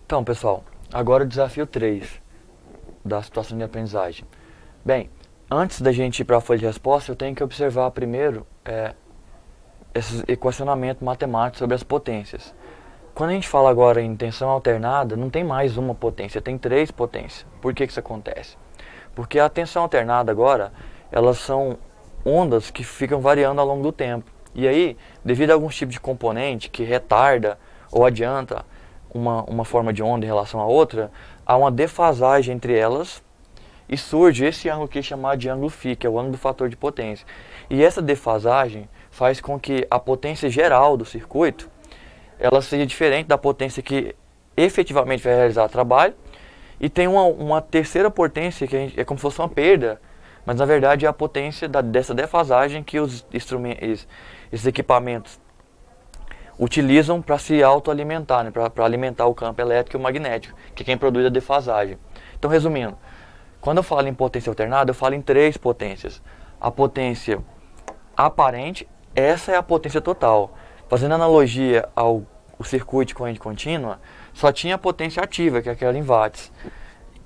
Então, pessoal, agora o desafio 3 da situação de aprendizagem. Bem, antes da gente ir para a folha de resposta, eu tenho que observar primeiro esse equacionamento matemático sobre as potências. Quando a gente fala agora em tensão alternada, não tem mais uma potência, tem 3 potências. Por que isso acontece? Porque a tensão alternada agora, elas são ondas que ficam variando ao longo do tempo. E aí, devido a alguns tipos de componente que retarda ou adianta uma forma de onda em relação à outra, há uma defasagem entre elas e surge esse ângulo aqui chamado de ângulo φ, que é o ângulo do fator de potência. E essa defasagem faz com que a potência geral do circuito ela seja diferente da potência que efetivamente vai realizar o trabalho, e tem uma terceira potência que é como se fosse uma perda, mas na verdade é a potência dessa defasagem que esses equipamentos utilizam para se autoalimentar, né, para alimentar o campo elétrico e o magnético, que é quem produz a defasagem. Então, resumindo, quando eu falo em potência alternada, eu falo em 3 potências. A potência aparente, essa é a potência total. Fazendo analogia ao circuito de corrente contínua, só tinha a potência ativa, que é aquela em watts,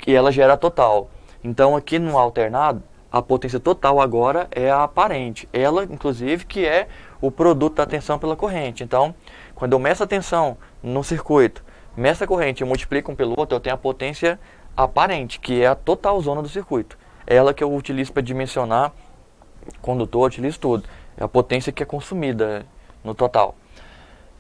e ela gera a total. Então, aqui no alternado, a potência total agora é a aparente. Ela, inclusive, que é o produto da tensão pela corrente. Então, quando eu meço a tensão no circuito, meço a corrente e multiplico um pelo outro, eu tenho a potência aparente, que é a total zona do circuito. É ela que eu utilizo para dimensionar condutor, utilizo tudo. É a potência que é consumida no total.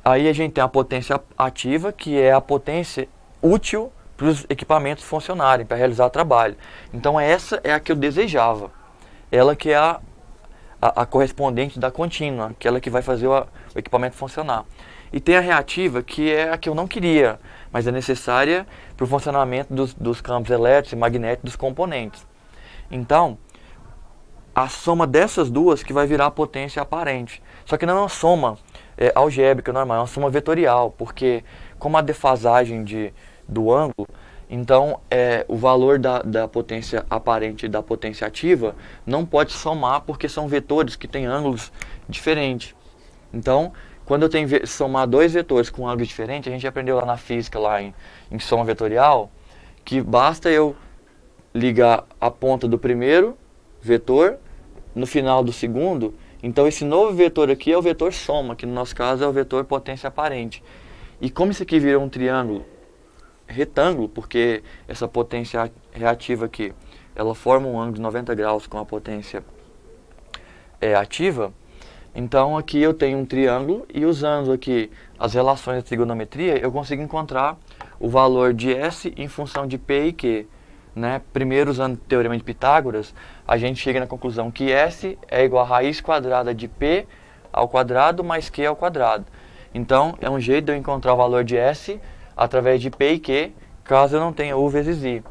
Aí a gente tem a potência ativa, que é a potência útil para os equipamentos funcionarem, para realizar trabalho. Então essa é a que eu desejava. Ela que é a correspondente da contínua, aquela que vai fazer o equipamento funcionar. E tem a reativa, que é a que eu não queria, mas é necessária para o funcionamento dos campos elétricos e magnéticos dos componentes. Então, a soma dessas duas que vai virar a potência aparente. Só que não é uma soma algébrica normal, é uma soma vetorial, porque como a defasagem do ângulo, então o valor da potência aparente e da potência ativa não pode somar, porque são vetores que têm ângulos diferentes. Então, quando eu tenho somar 2 vetores com ângulos diferentes, a gente aprendeu lá na física, lá em soma vetorial, que basta eu ligar a ponta do primeiro vetor no final do segundo. Então esse novo vetor aqui é o vetor soma, que no nosso caso é o vetor potência aparente. E como isso aqui vira um triângulo retângulo, porque essa potência reativa aqui, ela forma um ângulo de 90 graus com a potência ativa, então aqui eu tenho um triângulo e usando aqui as relações da trigonometria, eu consigo encontrar o valor de S em função de P e Q. Né? Primeiro, usando o teorema de Pitágoras, a gente chega na conclusão que S é igual a raiz quadrada de P ao quadrado mais Q ao quadrado. Então, é um jeito de eu encontrar o valor de S através de P e Q, caso eu não tenha U vezes I.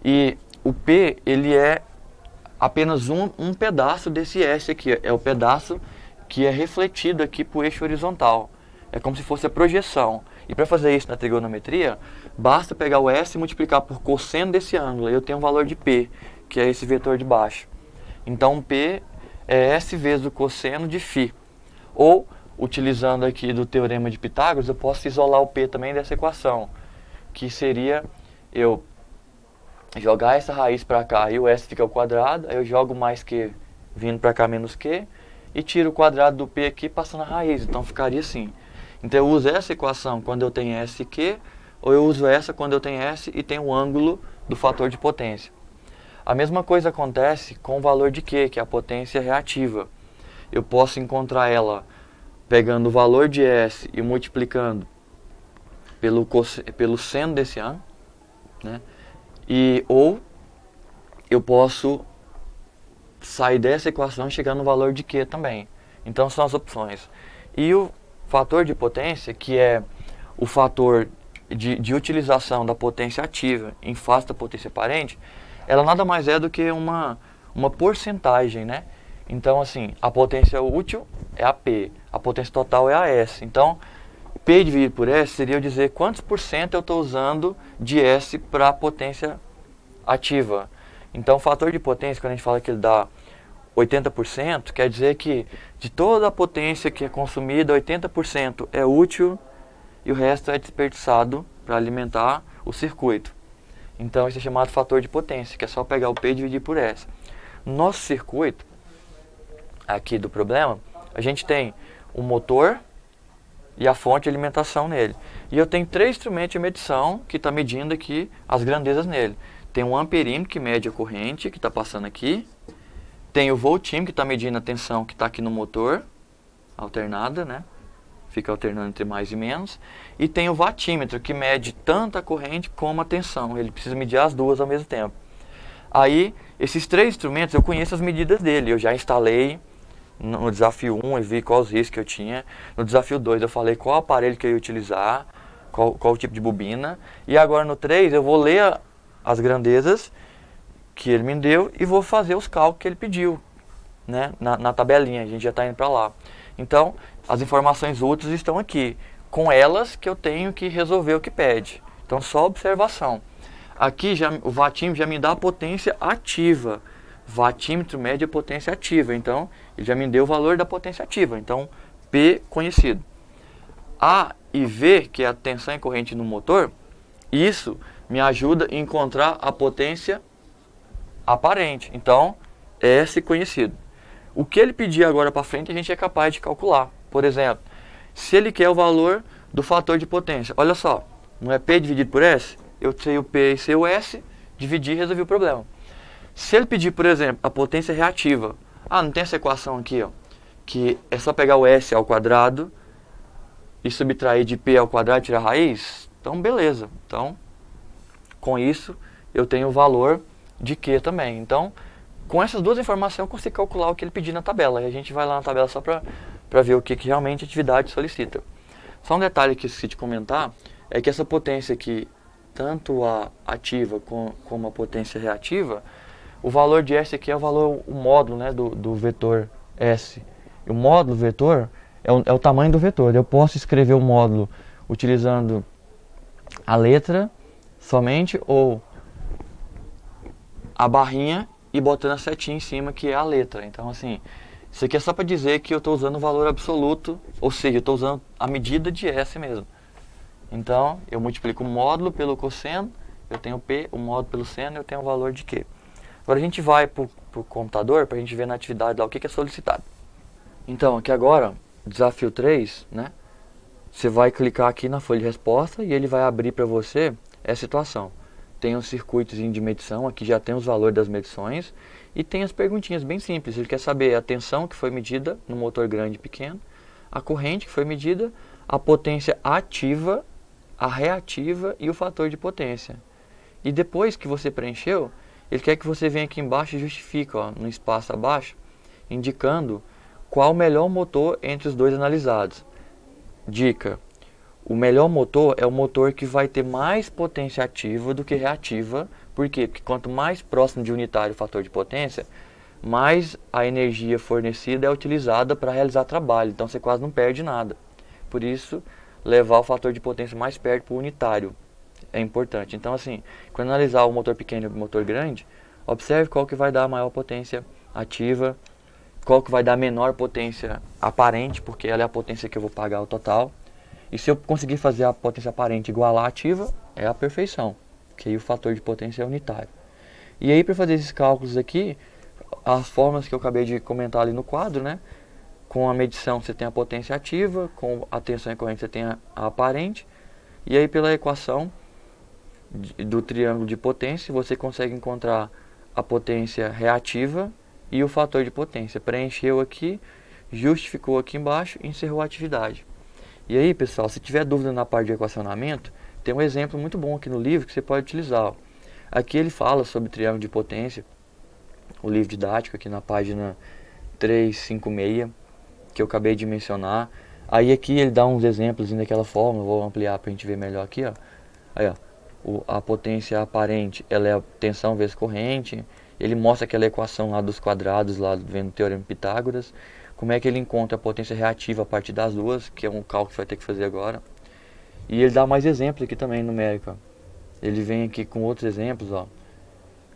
E o P, ele é apenas um pedaço desse S aqui, é o pedaço que é refletido aqui para o eixo horizontal. É como se fosse a projeção. E para fazer isso na trigonometria, basta pegar o S e multiplicar por cosseno desse ângulo. E eu tenho um valor de P, que é esse vetor de baixo. Então P é S vezes o cosseno de φ. Ou, utilizando aqui do teorema de Pitágoras, eu posso isolar o P também dessa equação, que seria eu jogar essa raiz para cá e o S fica ao quadrado, aí eu jogo mais Q vindo para cá menos Q, e tiro o quadrado do P aqui passando a raiz. Então ficaria assim. Então eu uso essa equação quando eu tenho S e Q, ou eu uso essa quando eu tenho S e tenho o ângulo do fator de potência. A mesma coisa acontece com o valor de Q, que é a potência reativa. Eu posso encontrar ela pegando o valor de S e multiplicando pelo seno desse ângulo, né? Ou eu posso sair dessa equação e chegar no valor de Q também. Então são as opções. E o fator de potência, que é o fator de utilização da potência ativa em face da potência aparente, ela nada mais é do que uma porcentagem, né? Então, assim, a potência útil é a P, a potência total é a S. Então, P dividido por S seria eu dizer quantos por cento eu estou usando de S para a potência ativa. Então, o fator de potência, quando a gente fala que ele dá 80%, quer dizer que de toda a potência que é consumida, 80% é útil e o resto é desperdiçado para alimentar o circuito. Então isso é chamado fator de potência, que é só pegar o P e dividir por S. No nosso circuito, aqui do problema, a gente tem o motor e a fonte de alimentação nele. E eu tenho 3 instrumentos de medição que está medindo aqui as grandezas nele. Tem um amperímetro que mede a corrente que está passando aqui. Tem o voltímetro que está medindo a tensão que está aqui no motor, alternada, né? Fica alternando entre mais e menos. E tem o watímetro que mede tanto a corrente como a tensão. Ele precisa medir as duas ao mesmo tempo. Aí, esses 3 instrumentos, eu conheço as medidas dele. Eu já instalei no desafio 1 e vi quais os riscos que eu tinha. No desafio 2 eu falei qual aparelho que eu ia utilizar, qual o tipo de bobina. E agora no 3 eu vou ler as grandezas que ele me deu e vou fazer os cálculos que ele pediu, né, na tabelinha. A gente já está indo para lá. Então, as informações úteis estão aqui. Com elas que eu tenho que resolver o que pede. Então, só observação. Aqui já, o watímetro já me dá a potência ativa. Watímetro mede a potência ativa. Então, ele já me deu o valor da potência ativa. Então, P conhecido. A e V, que é a tensão e corrente no motor, isso me ajuda a encontrar a potência aparente. Então, S conhecido. O que ele pedir agora para frente, a gente é capaz de calcular. Por exemplo, se ele quer o valor do fator de potência. Olha só, não é P dividido por S? Eu sei o P e sei o S, dividi e resolvi o problema. Se ele pedir, por exemplo, a potência reativa. Não tem essa equação aqui, ó, que é só pegar o S ao quadrado e subtrair de P ao quadrado e tirar a raiz? Então, beleza. Então, com isso, eu tenho o valor de Q também. Então, com essas duas informações, eu consigo calcular o que ele pedir na tabela. E a gente vai lá na tabela só para ver o que realmente a atividade solicita. Só um detalhe que eu esqueci de comentar, é que essa potência aqui, tanto a ativa como a potência reativa, o valor de S aqui é o valor, o módulo, né, do vetor S. E o módulo vetor é o tamanho do vetor. Eu posso escrever o módulo utilizando a letra somente ou a barrinha e botando a setinha em cima, que é a letra. Então, assim, isso aqui é só para dizer que eu estou usando o valor absoluto, ou seja, eu estou usando a medida de S mesmo. Então, eu multiplico o módulo pelo cosseno, eu tenho P, o módulo pelo seno, eu tenho o valor de Q. Agora a gente vai para o computador para a gente ver na atividade lá o que é solicitado. Então, aqui agora, desafio 3, né? Você vai clicar aqui na folha de resposta e ele vai abrir para você essa situação. Tem um circuitozinho de medição, aqui já tem os valores das medições e tem as perguntinhas bem simples. Ele quer saber a tensão que foi medida no motor grande e pequeno, a corrente que foi medida, a potência ativa, a reativa e o fator de potência. E depois que você preencheu, ele quer que você venha aqui embaixo e justifique, ó, no espaço abaixo, indicando qual o melhor motor entre os dois analisados. Dica: o melhor motor é o motor que vai ter mais potência ativa do que reativa. Por quê? Porque quanto mais próximo de unitário o fator de potência, mais a energia fornecida é utilizada para realizar trabalho. Então você quase não perde nada. Por isso, levar o fator de potência mais perto para o unitário é importante. Então, assim, quando analisar o motor pequeno e o motor grande, observe qual que vai dar a maior potência ativa, qual que vai dar a menor potência aparente, porque ela é a potência que eu vou pagar o total. E se eu conseguir fazer a potência aparente igual à ativa, é a perfeição, que aí o fator de potência é unitário. E aí, para fazer esses cálculos aqui, as fórmulas que eu acabei de comentar ali no quadro, né? Com a medição você tem a potência ativa, com a tensão e corrente você tem a aparente, e aí pela equação do triângulo de potência você consegue encontrar a potência reativa e o fator de potência. Preencheu aqui, justificou aqui embaixo e encerrou a atividade. E aí, pessoal, se tiver dúvida na parte de equacionamento, tem um exemplo muito bom aqui no livro que você pode utilizar, ó. Aqui ele fala sobre triângulo de potência, o livro didático aqui na página 356, que eu acabei de mencionar. Aí aqui ele dá uns exemplos daquela fórmula, vou ampliar para a gente ver melhor aqui, ó. Aí, ó, a potência aparente, ela é a tensão vezes corrente. Ele mostra aquela equação lá dos quadrados, lá vendo o Teorema de Pitágoras. Como é que ele encontra a potência reativa a partir das duas, que é um cálculo que vai ter que fazer agora. E ele dá mais exemplos aqui também, numérico, ó. Ele vem aqui com outros exemplos, ó,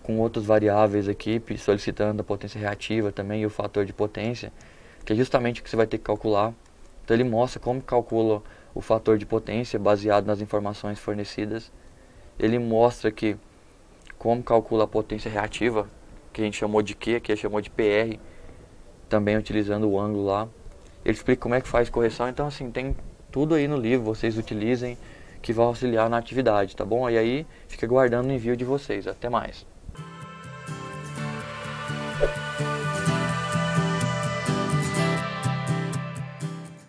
com outras variáveis aqui, solicitando a potência reativa também e o fator de potência, que é justamente o que você vai ter que calcular. Então ele mostra como calcula o fator de potência baseado nas informações fornecidas. Ele mostra que como calcula a potência reativa, que a gente chamou de Q, que a gente chamou de PR, também utilizando o ângulo lá. Ele explica como é que faz correção, então assim, tem tudo aí no livro, vocês utilizem, que vai auxiliar na atividade, tá bom? E aí, fica aguardando o envio de vocês. Até mais.